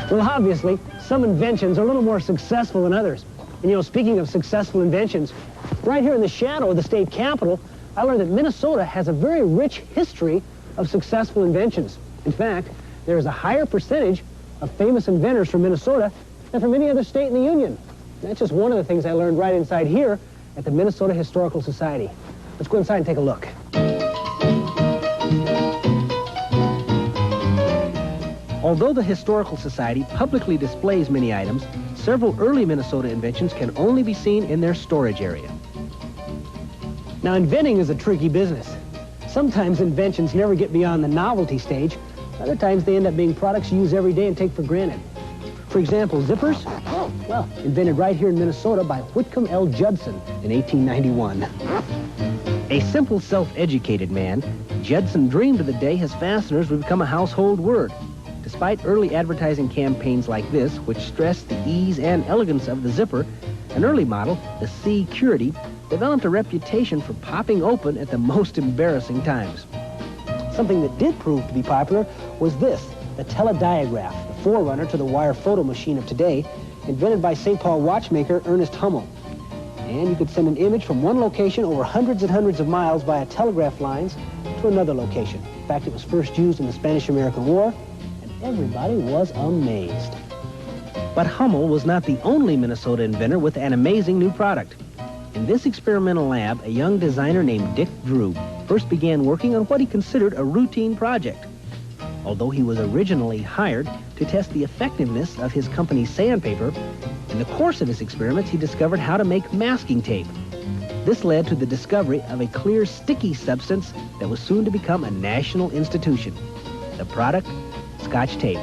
Well, obviously, some inventions are a little more successful than others. And, you know, speaking of successful inventions, right here in the shadow of the state capitol, I learned that Minnesota has a very rich history of successful inventions. In fact, there is a higher percentage of famous inventors from Minnesota than from any other state in the Union. That's just one of the things I learned right inside here at the Minnesota Historical Society. Let's go inside and take a look. Although the Historical Society publicly displays many items, several early Minnesota inventions can only be seen in their storage area. Now, inventing is a tricky business. Sometimes inventions never get beyond the novelty stage. Other times they end up being products you use every day and take for granted. For example, zippers, well, invented right here in Minnesota by Whitcomb L. Judson in 1891. A simple, self-educated man, Judson dreamed of the day his fasteners would become a household word. Despite early advertising campaigns like this, which stressed the ease and elegance of the zipper, an early model, the C-Curity, developed a reputation for popping open at the most embarrassing times. Something that did prove to be popular was this, the telediagraph, the forerunner to the wire photo machine of today, invented by St. Paul watchmaker Ernest Hummel. And you could send an image from one location over hundreds and hundreds of miles via telegraph lines to another location. In fact, it was first used in the Spanish-American War, and everybody was amazed. But Hummel was not the only Minnesota inventor with an amazing new product. In this experimental lab, a young designer named Dick Drew first began working on what he considered a routine project. Although he was originally hired to test the effectiveness of his company's sandpaper, in the course of his experiments, he discovered how to make masking tape. This led to the discovery of a clear, sticky substance that was soon to become a national institution. The product, Scotch tape.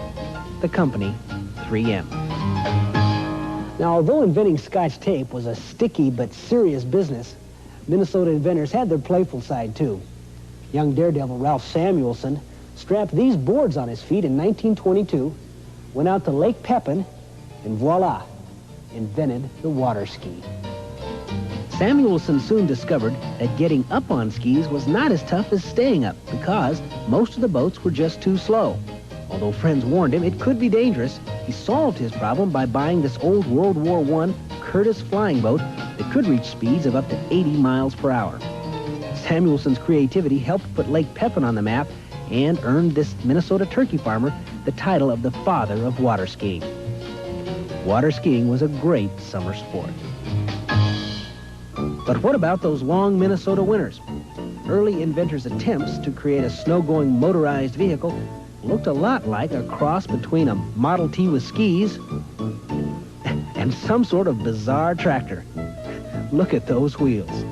The company, 3M. Now, although inventing Scotch tape was a sticky but serious business, Minnesota inventors had their playful side, too. Young daredevil Ralph Samuelson strapped these boards on his feet in 1922, went out to Lake Pepin, and voila, invented the water ski. Samuelson soon discovered that getting up on skis was not as tough as staying up because most of the boats were just too slow. Although friends warned him it could be dangerous, he solved his problem by buying this old World War I Curtiss flying boat that could reach speeds of up to 80 miles per hour. Samuelson's creativity helped put Lake Pepin on the map and earned this Minnesota turkey farmer the title of the father of water skiing. Water skiing was a great summer sport. But what about those long Minnesota winters? Early inventors' attempts to create a snow-going motorized vehicle looked a lot like a cross between a Model T with skis and some sort of bizarre tractor. Look at those wheels.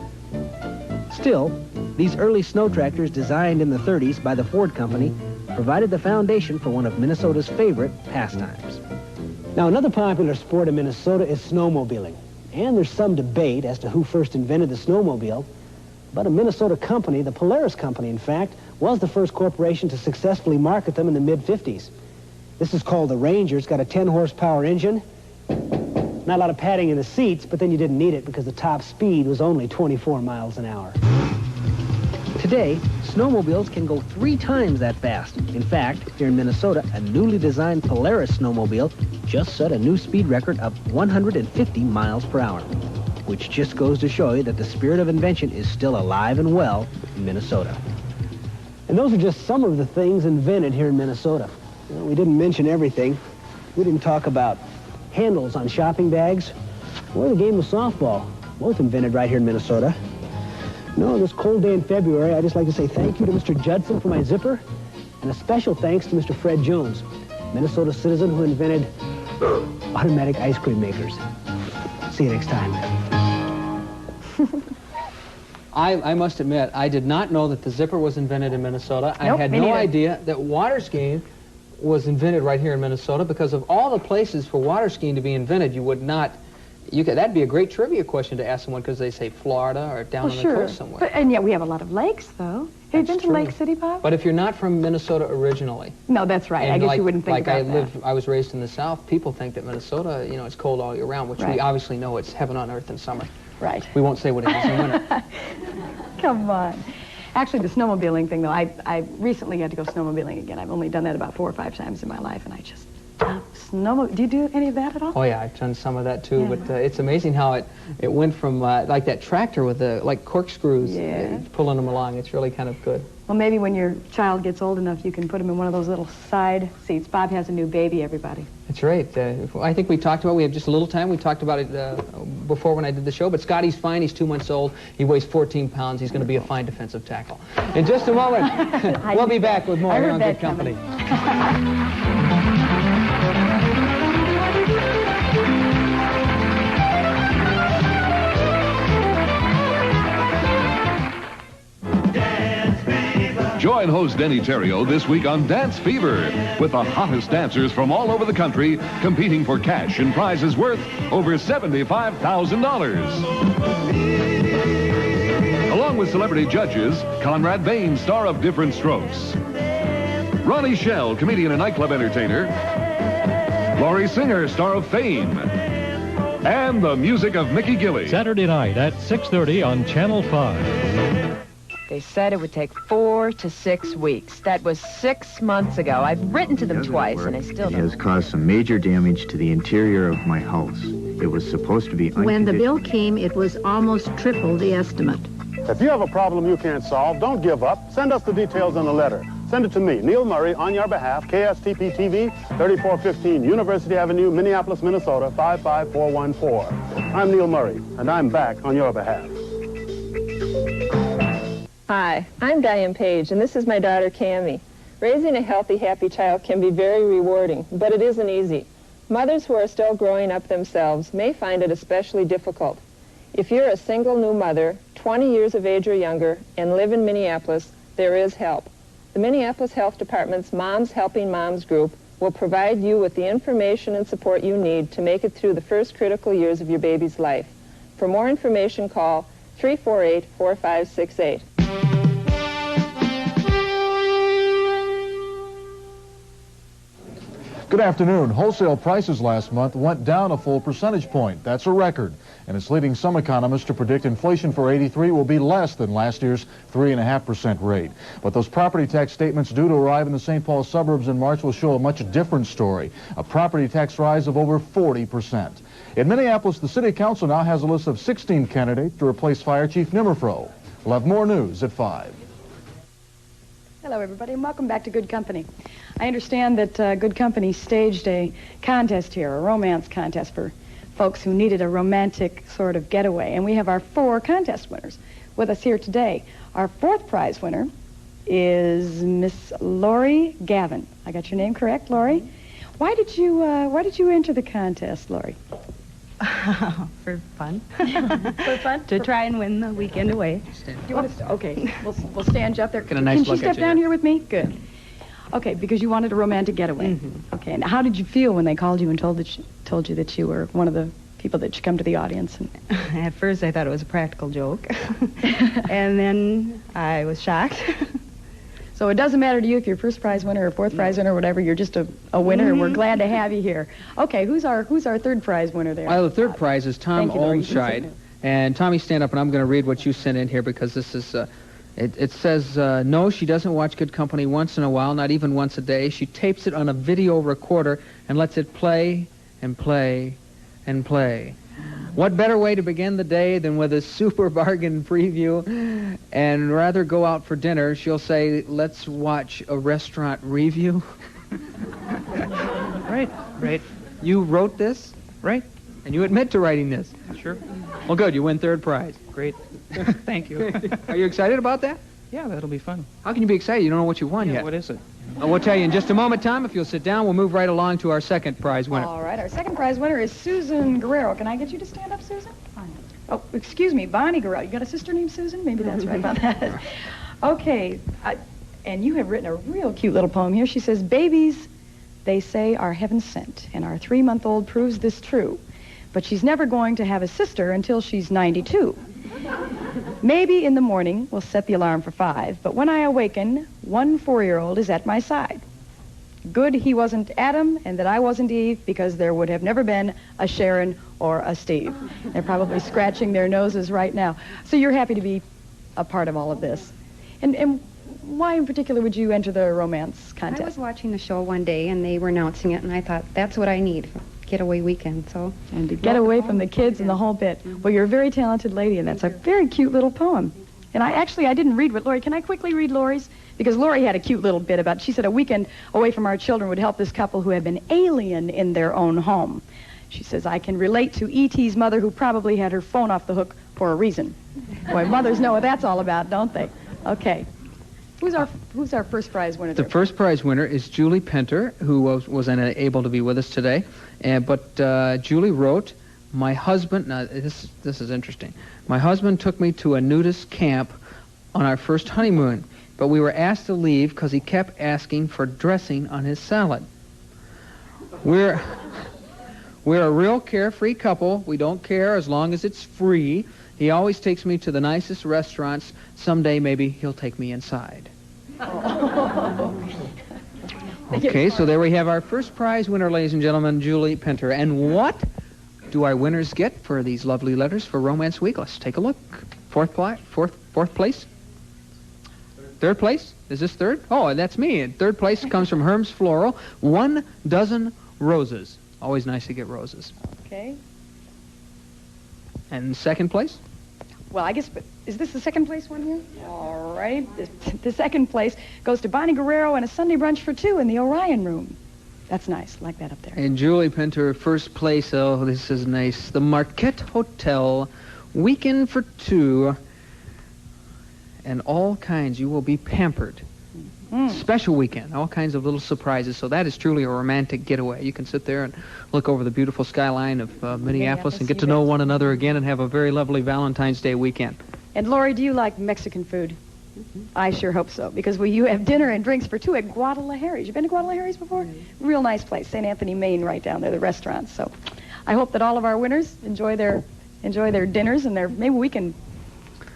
Still, these early snow tractors designed in the 30s by the Ford Company provided the foundation for one of Minnesota's favorite pastimes. Now, another popular sport in Minnesota is snowmobiling. And there's some debate as to who first invented the snowmobile. But a Minnesota company, the Polaris Company, in fact, was the first corporation to successfully market them in the mid-50s. This is called the Ranger. It's got a 10-horsepower engine. Not a lot of padding in the seats, but then you didn't need it because the top speed was only 24 miles an hour. Today, snowmobiles can go 3 times that fast. In fact, here in Minnesota, a newly designed Polaris snowmobile just set a new speed record of 150 miles per hour, which just goes to show you that the spirit of invention is still alive and well in Minnesota. And those are just some of the things invented here in Minnesota. You know, we didn't mention everything. We didn't talk about handles on shopping bags or the game of softball, both invented right here in Minnesota. No, this cold day in February, I'd just like to say thank you to Mr. Judson for my zipper, and a special thanks to Mr. Fred Jones, Minnesota citizen who invented automatic ice cream makers. See you next time. I must admit, I did not know that the zipper was invented in Minnesota. Nope, I had me no neither. idea that water skiing was invented right here in Minnesota, because of all the places for water skiing to be invented, you would not... that'd be a great trivia question to ask someone, because they say Florida or down on the coast somewhere. And yet we have a lot of lakes, though. Have you been to Lake City, Bob? But if you're not from Minnesota originally... No, that's right. I guess you wouldn't think about that. I was raised in the South. People think that Minnesota, you know, it's cold all year round, which we obviously know it's heaven on earth in summer. Right. We won't say what it is in winter. Come on. Actually, the snowmobiling thing, though, I recently had to go snowmobiling again. I've only done that about 4 or 5 times in my life, and I just love snowmobile. Do you do any of that at all? Oh, yeah, I've done some of that, too. Yeah. But it's amazing how it went from, like that tractor with the, like, corkscrews, pulling them along. It's really kind of good. Well, maybe when your child gets old enough, you can put him in one of those little side seats. Bob has a new baby, everybody. That's right. I think we talked about, we have just a little time, we talked about it before when I did the show, but Scotty's fine. He's 2 months old. He weighs 14 pounds. He's going to be a fine defensive tackle. In just a moment, we'll be back with more here on Good Company. Join host Denny Terrio this week on Dance Fever with the hottest dancers from all over the country competing for cash and prizes worth over $75,000. Along with celebrity judges, Conrad Bain, star of Different Strokes, Ronnie Shell, comedian and nightclub entertainer, Laurie Singer, star of Fame, and the music of Mickey Gilley. Saturday night at 6:30 on Channel 5. They said it would take 4 to 6 weeks. That was 6 months ago. I've written to them twice, and I still It don't. has caused some major damage to the interior of my house. It was supposed to be When the bill came, it was almost triple the estimate. If you have a problem you can't solve, don't give up. Send us the details in a letter. Send it to me, Neil Murray, on your behalf, KSTP TV, 3415 University Avenue, Minneapolis, Minnesota, 55414. I'm Neil Murray, and I'm back on your behalf. Hi, I'm Diane Page, and this is my daughter, Cammie. Raising a healthy, happy child can be very rewarding, but it isn't easy. Mothers who are still growing up themselves may find it especially difficult. If you're a single new mother, 20 years of age or younger, and live in Minneapolis, there is help. The Minneapolis Health Department's Moms Helping Moms group will provide you with the information and support you need to make it through the first critical years of your baby's life. For more information, call 348-4568. Good afternoon. Wholesale prices last month went down a full percentage point. That's a record. And it's leading some economists to predict inflation for '83 will be less than last year's 3.5% rate. But those property tax statements due to arrive in the St. Paul suburbs in March will show a much different story. A property tax rise of over 40%. In Minneapolis, the City Council now has a list of 16 candidates to replace Fire Chief Nimmerfro. We'll have more news at 5. Hello, everybody, and welcome back to Good Company. I understand that Good Company staged a contest here, a romance contest for folks who needed a romantic sort of getaway. And we have our 4 contest winners with us here today. Our 4th prize winner is Miss Lori Gavin. I got your name correct, Lori? Why did you enter the contest, Lori? For fun. For fun? To try and win the weekend away. Do you want to okay, we'll stand you up there. Get a nice Can she look step at you down here. here with me? Good. Okay, because you wanted a romantic getaway. Okay, and how did you feel when they called you and told you that you were one of the people that should come to the audience? And At first I thought it was a practical joke. And then I was shocked. so it doesn't matter to you if you're first prize winner or 4th prize winner or whatever, you're just a winner, and we're glad to have you here. Okay, who's our 3rd prize winner there? Well, the 3rd prize is Tom Thank you, Lori. Olmscheid. And Tommy, stand up, and I'm going to read what you sent in here because this is... It says, no, she doesn't watch Good Company once in a while, not even once a day. She tapes it on a video recorder and lets it play and play and play. What better way to begin the day than with a super bargain preview? And rather go out for dinner, she'll say, let's watch a restaurant review. Right. You wrote this, right? And you admit to writing this. Sure. Well, good. You win 3rd prize. Great. Thank you. Are you excited about that? Yeah, that'll be fun. How can you be excited? You don't know what you won yet. What is it? We'll tell you in just a moment, Tom. If you'll sit down, we'll move right along to our 2nd prize winner. All right, our 2nd prize winner is Susan Guerrero. Can I get you to stand up, Susan? Fine. Oh, excuse me, Bonnie Guerrero. You got a sister named Susan? Maybe that's right about that. Okay, and you have written a real cute little poem here. She says, babies, they say, are heaven sent, and our 3-month-old proves this true. But she's never going to have a sister until she's 92. Maybe in the morning we'll set the alarm for 5, but when I awaken, one 4-year-old is at my side. Good he wasn't Adam and that I wasn't Eve, because there would have never been a Sharon or a Steve. They're probably scratching their noses right now. So you're happy to be a part of all of this. And why in particular would you enter the romance contest? I was watching the show one day and they were announcing it, and I thought, that's what I need. Getaway weekend, so. And to get away from the kids and the whole bit. Well, you're a very talented lady, and that's a very cute little poem. And I didn't read what Lori, can I quickly read Lori's? Because Lori had a cute little bit about, she said a weekend away from our children would help this couple who have been alien in their own home. She says, I can relate to E.T.'s mother, who probably had her phone off the hook for a reason. Boy, mothers know what that's all about, don't they? Okay. Who's our first prize winner? The first prize winner is Julie Penter, who was unable to be with us today. But Julie wrote, my husband, now this is interesting. My husband took me to a nudist camp on our first honeymoon, but we were asked to leave because he kept asking for dressing on his salad. We're a real carefree couple. We don't care as long as it's free. He always takes me to the nicest restaurants. Someday maybe he'll take me inside. Okay, so there we have our first prize winner, ladies and gentlemen, Julie Penter. And what do our winners get for these lovely letters for Romance Week? Let's take a look. Fourth place? 3rd place? Is this 3rd? Oh, that's me. 3rd place comes from Herm's Floral. 1 dozen roses. Always nice to get roses. Okay. And 2nd place? Well, I guess, is this the 2nd place one here? All right. The 2nd place goes to Bonnie Guerrero and a Sunday brunch for 2 in the Orion Room. That's nice. Like that up there. And Julie Penter, 1st place. Oh, this is nice. The Marquette Hotel, weekend for 2. And all kinds. You will be pampered. Special weekend. All kinds of little surprises. So that is truly a romantic getaway. You can sit there and look over the beautiful skyline of Minneapolis and get to know one another again and have a very lovely Valentine's Day weekend. And Lori, do you like Mexican food? I sure hope so, because you have dinner and drinks for 2 at Guadalajara's. You been to Guadalajara's before? Real nice place. St. Anthony, Maine, right down there, the restaurant. So I hope that all of our winners enjoy their dinners, and maybe we can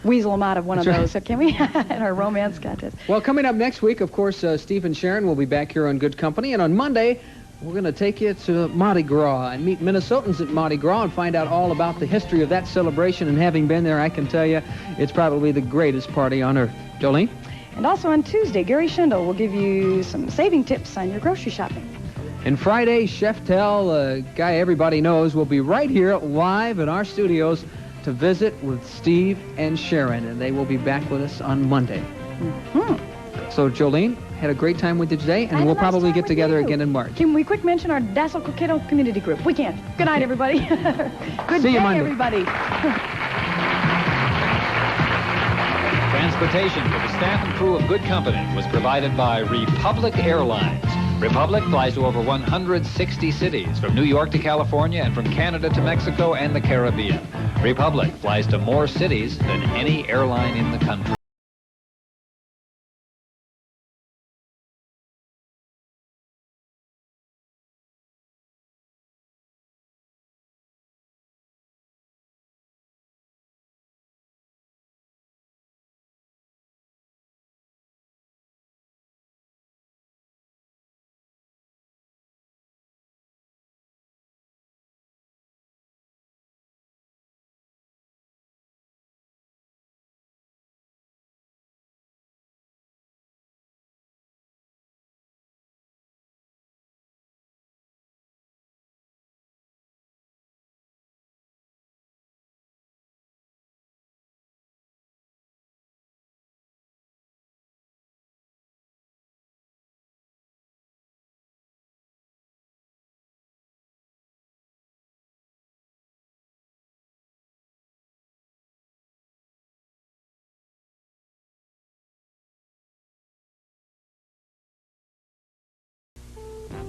weasel them out of one of those, so can we? In our romance contest. Well, coming up next week, of course, Steve and Sharon will be back here on Good Company, and on Monday, We're going to take you to Mardi Gras and meet Minnesotans at Mardi Gras and find out all about the history of that celebration. And having been there, I can tell you it's probably the greatest party on earth. Jolene? And also on Tuesday, Gary Schindel will give you some saving tips on your grocery shopping. And Friday, Chef Tell, a guy everybody knows, will be right here live in our studios to visit with Steve and Sharon. And they will be back with us on Monday. So, Jolene, had a great time with you today, and we'll probably get together again in March. Can we quick mention our Dassel Coquetto Community Group? We can't. Good night, everybody. Good See you day, Monday. everybody. Transportation for the staff and crew of Good Company was provided by Republic Airlines. Republic flies to over 160 cities, from New York to California and from Canada to Mexico and the Caribbean. Republic flies to more cities than any airline in the country.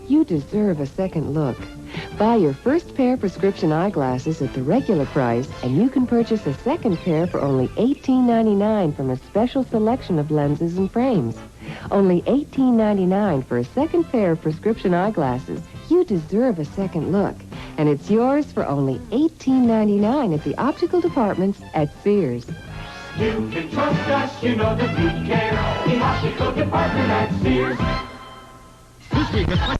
You deserve a second look. Buy your first pair of prescription eyeglasses at the regular price, and you can purchase a second pair for only $18.99 from a special selection of lenses and frames. Only $18.99 for a second pair of prescription eyeglasses. You deserve a second look, and it's yours for only $18.99 at the optical departments at Sears. You can trust us, you know that we care. The optical department at Sears. This week,